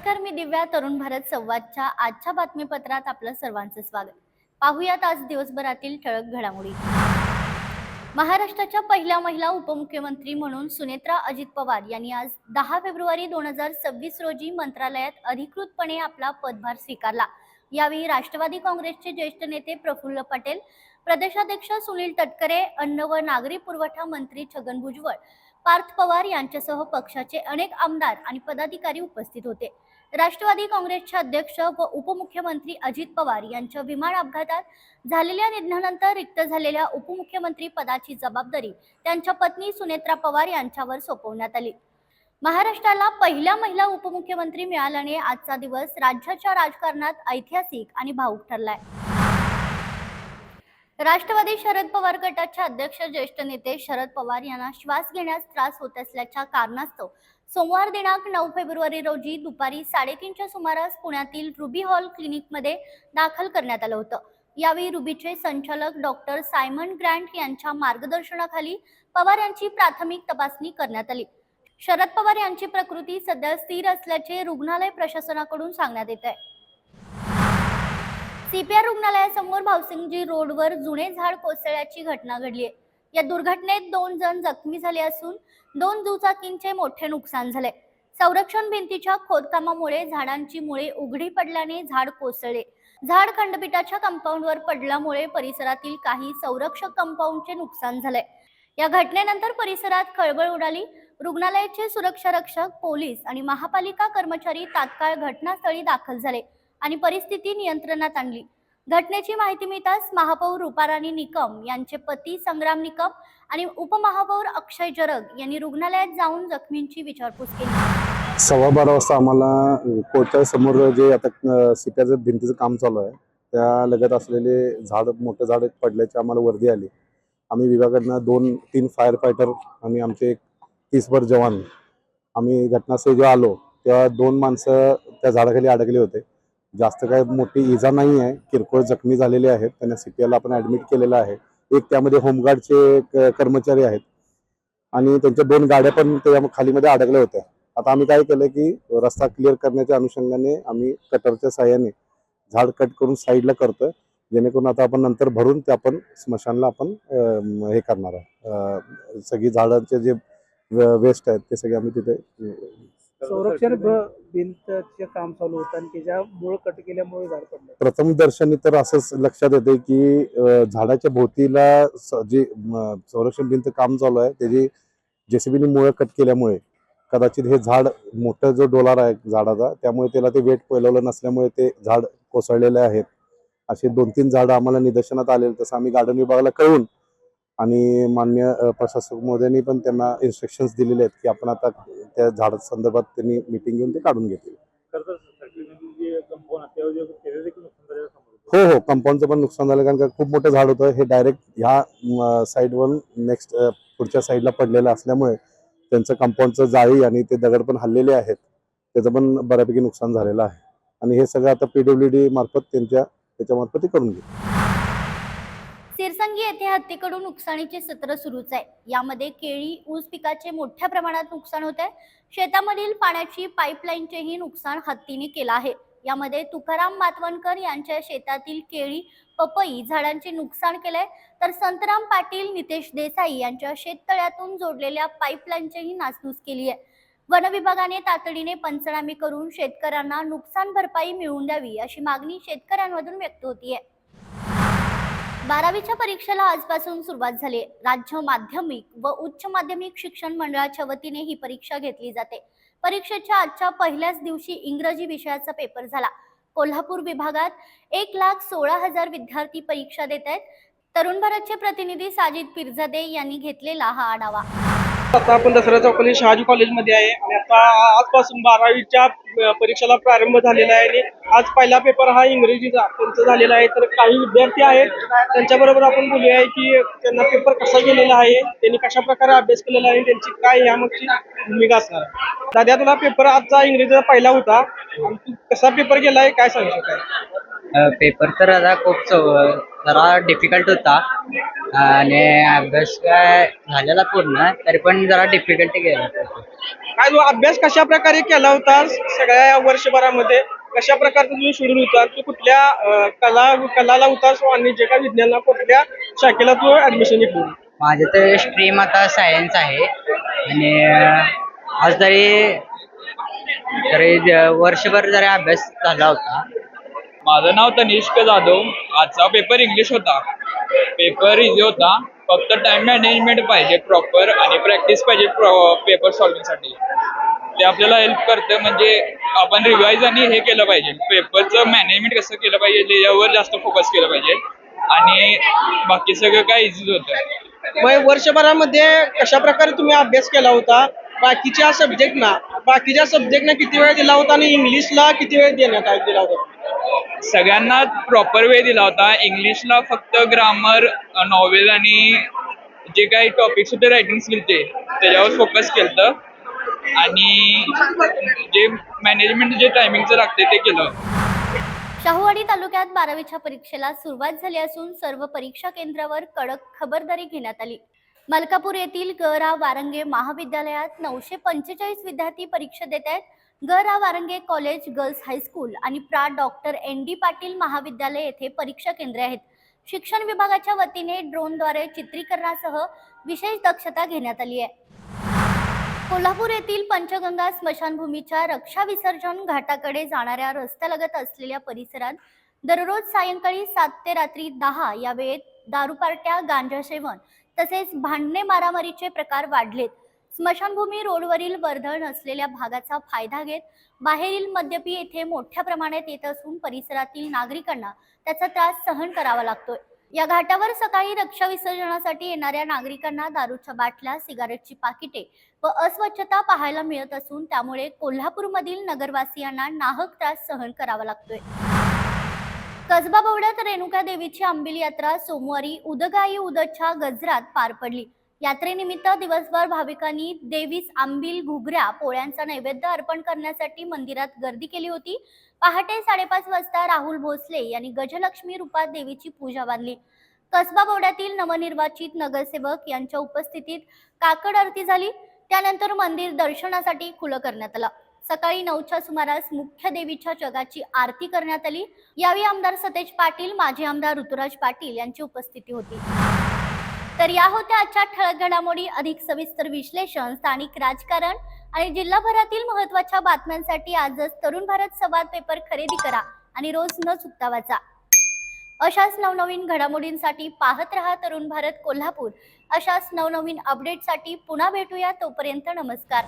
नमस्कार, मी दिव्या. तरुण भारत संवादच्या आजच्या बातमीपत्रात आपलं सर्वांचं स्वागत. पाहूयात आज दिवसभरातील ठळक घडामोडी. महाराष्ट्राच्या पहिल्या महिला उपमुख्यमंत्री म्हणून सुनेत्रा अजित पवार यांनी आज 10 फेब्रुवारी 2026 रोजी मंत्रालयात अधिकृतपणे आपला पदभार स्वीकारला. यावेळी राष्ट्रवादी काँग्रेसचे ज्येष्ठ नेते प्रफुल्ल पटेल, प्रदेशाध्यक्ष सुनील तटकरे, अन्न व नागरी पुरवठा मंत्री छगन भुजबळ, पार्थ पवार यांच्यासह पक्षाचे अनेक आमदार आणि पदाधिकारी उपस्थित होते. राष्ट्रवादी काँग्रेसचे अध्यक्ष व उपमुख्यमंत्री अजित पवार यांच्या विमान अपघातात झालेल्या निधनानंतर रिक्त झालेल्या उपमुख्यमंत्री पदाची जबाबदारी त्यांच्या पत्नी सुनेत्रा पवार यांच्यावर सोपवण्यात आली. महाराष्ट्राला पहिल्या महिला उपमुख्यमंत्री मिळाल्याने आजचा दिवस राज्याच्या राजकारणात ऐतिहासिक आणि भावुक ठरलाय. राष्ट्रवादी शरद पवार गटाचे अध्यक्ष ज्येष्ठ नेते शरद पवार यांना श्वास घेण्यास त्रास होत असल्याच्या कारणास्तव सोमवार दिनांक 9 फेब्रुवारी रोजी दुपारी 3:30च्या सुमारास पुण्यातील रुबी हॉल क्लिनिकमध्ये दाखल करण्यात आलं होतं. यावेळी रुबीचे संचालक डॉक्टर सायमन ग्रँट यांच्या मार्गदर्शनाखाली पवार यांची प्राथमिक तपासणी करण्यात आली. शरद पवार यांची प्रकृती सध्या स्थिर असल्याचे रुग्णालय प्रशासनाकडून सांगण्यात येत आहे. सीपीआर रुग्णालयासमोर भावसिंगजी रोडवर जुने झाड कोसळल्याची घटना घडली आहे. या दुर्घटनेत 2 जण जखमी झाले असून 2 दुचाकींचे मोठे नुकसान झाले. संरक्षण भिंतीच्या खोदकामामुळे झाडांची मुळे उघडी पडल्याने झाड कोसळले. झाड खंडपीठाच्या कंपाऊंडवर पडल्यामुळे परिसरातील काही संरक्षक कंपाऊंडचे नुकसान झाले. या घटनेनंतर परिसरात खळबळ उडाली. रुग्णालयाचे सुरक्षा रक्षक, पोलीस आणि महापालिका कर्मचारी तात्काळ घटनास्थळी दाखल झाले आणि परिस्थिती नियंत्रणात आणली. घटनेची माहिती मिळताच महापौर रूपाराणी निकम यांचे पती संग्राम निकम आणि उपमहापौर अक्षय जरग यांनी रुग्णालयात जाऊन जखमींची विचारपूस केली. 12:15 वाजता आम्हाला कोर्टच्या समोर जे आता सीपीआरचं भिंतीचं काम चालू आहे त्या लगत असलेले मोठं झाड पडल्याची आम्हाला वर्दी आली. आम्ही विभागाकडनं 2-3 फायर फायटर आणि आमचे 30भर जवान आम्ही घटनास्थळी जेव्हा आलो तेव्हा 2 माणसं त्या झाडाखाली अडकले होते. जास्त काय मोठी इजा नाही आहे, किरकोळ जखमी झालेले आहेत. त्यांना सीपीआरला आपण ऍडमिट केलेलं आहे. एक त्यामध्ये होमगार्डचे कर्मचारी आहेत आणि त्यांच्या 2 गाड्या पण त्या खालीमध्ये अडकल्या होत्या. आता आम्ही काय केलं की रस्ता क्लिअर करण्याच्या अनुषंगाने आम्ही कटरच्या साहाय्याने झाड कट करून साईडला करतोय, जेणेकरून आता आपण नंतर भरून ते आपण स्मशानला आपण हे करणार आहे. सगळी झाडांचे जे वेस्ट आहेत ते सगळे आम्ही तिथे संरक्षण भिंतचे काम चालू होतं आणि त्याच्या मूळ कट केल्यामुळे झाड पडलं. प्रथम दर्शनी तर असंच लक्षात येते की झाडाच्या भोवतीला जे संरक्षण भिंत काम चालू आहे त्याची जेसीबीने मुळं कट केल्यामुळे कदाचित हे झाड मोठं जो डोलार आहे झाडाचा त्यामुळे त्याला ते वेट पेलवलं नसल्यामुळे ते झाड कोसळलेले आहेत. असे 2-3 झाडं आम्हाला निदर्शनात आलेले. तसं आम्ही गार्डन विभागाला कळवून आणि मान्य प्रशासक महोदयांनी पण त्यांना इन्स्ट्रक्शन्स दिलेले आहेत की आपण आता त्या झाडा संदर्भात त्यांनी मीटिंग घेऊन ते काढून घेतील. हो, कंपाऊंडचं पण नुकसान झालं कारण का खूप मोठं झाड होतं. हे डायरेक्ट ह्या साईडवरून नेक्स्ट पुढच्या साईडला पडलेलं असल्यामुळे त्यांचं कंपाऊंडचं जाळी आणि ते दगड पण हल्लेले आहेत. त्याचं पण बऱ्यापैकी नुकसान झालेलं आहे आणि हे सगळं आता PWD मार्फत त्याच्यामार्फत ते करून घेऊ. सिरसंगी येथे हत्तीकडून नुकसानीचे सत्र सुरूच आहे. यामध्ये केळी, ऊस पिकाचे मोठ्या प्रमाणात नुकसान होत आहे. शेतामधील पाण्याची पाईपलाईनचेही नुकसान हत्तीने केलं आहे. यामध्ये तुकाराम मातवणकर यांच्या शेतातील केळी, पपई झाडांचे नुकसान केलंय, तर संतराम पाटील, नितेश देसाई यांच्या शेततळ्यातून जोडलेल्या पाईपलाईनचीही नासधूस केली आहे. वन विभागाने तातडीने पंचनामे करून शेतकऱ्यांना नुकसान भरपाई मिळवून द्यावी अशी मागणी शेतकऱ्यांमधून व्यक्त होतीये. 12वीच्या परीक्षेला आजपासून सुरुवात झाली. राज्य माध्यमिक व उच्च माध्यमिक शिक्षण मंडळाच्या वतीने ही परीक्षा घेतली जाते. परीक्षेच्या आजच्या पहिल्याच दिवशी इंग्रजी विषयाचा पेपर झाला. कोल्हापूर विभागात 1,16,000 विद्यार्थी परीक्षा देत आहेत. तरुण भारतचे प्रतिनिधी साजिद पिरजादे यांनी घेतलेला हा आढावा. आता आपण दसरा चौकातील शहाजी कॉलेजमध्ये आहे आणि आता आजपासून 12वीच्या परीक्षेला प्रारंभ झालेला आहे आणि आज पहिला पेपर हा इंग्रजीचा त्यांचा झालेला आहे. तर काही विद्यार्थी आहेत त्यांच्याबरोबर आपण बोलूया की त्यांना पेपर कसा गेलेला आहे, त्यांनी कशा प्रकारे अभ्यास केलेला आहे, त्यांची काय यामागची भूमिका असणार. दादा, तुला पेपर आजचा इंग्रजीचा पहिला होता आणि तू कसा पेपर गेला आहे काय सांगू शकाल? पेपर तर आता खूप जरा डिफिकल्ट होता आणि अभ्यास काय झालेला पूर्ण, तरी पण जरा डिफिकल्ट गेला. काय जो अभ्यास कशा प्रकारे केला होता सगळ्या या वर्षभरामध्ये, कशा प्रकारचं तुझं शेड्यूल होता, तू कुठल्या कलाला होतास आणि जे काय विज्ञानाला कुठल्या शाखेला तू ऍडमिशन घेतली? माझं तर स्ट्रीम आता सायन्स आहे आणि आज तरी वर्षभर जरी अभ्यास झाला होता. माझं नाव तनिष्क जाधव. आजचा पेपर इंग्लिश होता. पेपर इझी होता, फक्त टाइम मॅनेजमेंट पाहिजे प्रॉपर आणि प्रॅक्टिस पाहिजे पेपर सॉल्विंगसाठी. ते आपल्याला हेल्प करतं, म्हणजे आपण रिवाईज आणि हे केलं पाहिजे, पेपरचं मॅनेजमेंट कसं केलं पाहिजे यावर जास्त फोकस केलं पाहिजे आणि बाकी सगळं काय इझीच होतं. मग वर्षभरामध्ये कशा प्रकारे तुम्ही अभ्यास केला होता? बाकीच्या सब्जेक्टना किती वेळ दिला होता आणि इंग्लिशला किती वेळ दिला होता? सगळ्यांना प्रॉपर वेळ दिला होता. इंग्लिशला फक्त ग्रामर, नॉवेल आणि जे काही टॉपिक्स होते रायटिंग स्किलचे त्याच्यावर फोकस केलं आणि जे मॅनेजमेंट जे टायमिंगचं लागते ते केलं. शाहूवाडी तालुक्यात 12वीच्या परीक्षेला सुरुवात झाली असून सर्व परीक्षा केंद्रावर कडक खबरदारी घेण्यात आली. मलकापूर येथील ग रा वारंगे महाविद्यालयात 945 विद्यार्थी परीक्षा देत आहेत. ग रा वारंगे कॉलेज, गर्ल्स हायस्कूल आणि प्रा डॉक्टर ND पाटील महाविद्यालय येथे परीक्षा केंद्रे आहेत. शिक्षण विभागाच्या वतीने ड्रोनद्वारे चित्रीकरणासह विशेष दक्षता घेण्यात आली आहे. कोल्हापूर येथील पंचगंगा स्मशानभूमीच्या रक्षा विसर्जन घाटाकडे जाणाऱ्या रस्त्यालगत असलेल्या परिसरात दररोज सायंकाळी 7 ते रात्री 10 या वेळेत दारू पार्ट्या, गांजा सेवन तसेच भांडणे मारामारीचे प्रकार वाढलेत. स्मशानभूमी रोडवरील वर्दळ नसलेल्या भागाचा फायदा घेत बाहेरील मद्यपी येथे मोठ्या प्रमाणात येत असून परिसरातील नागरिकांना त्याचा त्रास सहन करावा लागतोय. या घाटावर सकाळी रक्षा विसर्जनासाठी येणाऱ्या नागरिकांना दारूच्या बाटल्या, सिगारेटची पाकिटे व अस्वच्छता पाहायला मिळत असून त्यामुळे कोल्हापूरमधील नगरवासियांना नाहक त्रास सहन करावा लागतोय. कसबा बवड्यात रेणुका देवीची आंबील यात्रा सोमवारी उदगाई उदच्या गजरात पार पडली. यात्रेनिमित्त दिवसभर भाविकांनी देवीस आंबील, घुगऱ्या, पोळ्यांचा नैवेद्य अर्पण करण्यासाठी मंदिरात गर्दी केली होती. पहाटे 5:30 वाजता राहुल भोसले यांनी गजलक्ष्मी रूपात देवीची पूजा बांधली. कसबा बवड्यातील नवनिर्वाचित नगरसेवक यांच्या उपस्थितीत काकड आरती झाली. त्यानंतर मंदिर दर्शनासाठी खुलं करण्यात आलं. सकाळी 9च्या सुमारास मुख्य देवीच्या जगाची आरती करण्यात आली. यावेळी आमदार सतेज पाटील, माजी आमदार ऋतुराज पाटील यांची उपस्थिती होती. तर या होत्या आजच्या ठळक घडामोडी. अधिक सविस्तर विश्लेषण, स्थानिक राजकारण आणि जिल्हाभरातील महत्त्वाच्या बातम्यांसाठी आजच तरुण भारत संवाद पेपर खरेदी करा आणि रोज न चुकता वाचा. अशाच नवनवीन घडामोडींसाठी पाहत रहा तरुण भारत कोल्हापूर. अशाच नवनवीन अपडेटसाठी पुन्हा भेटूया. तोपर्यंत नमस्कार.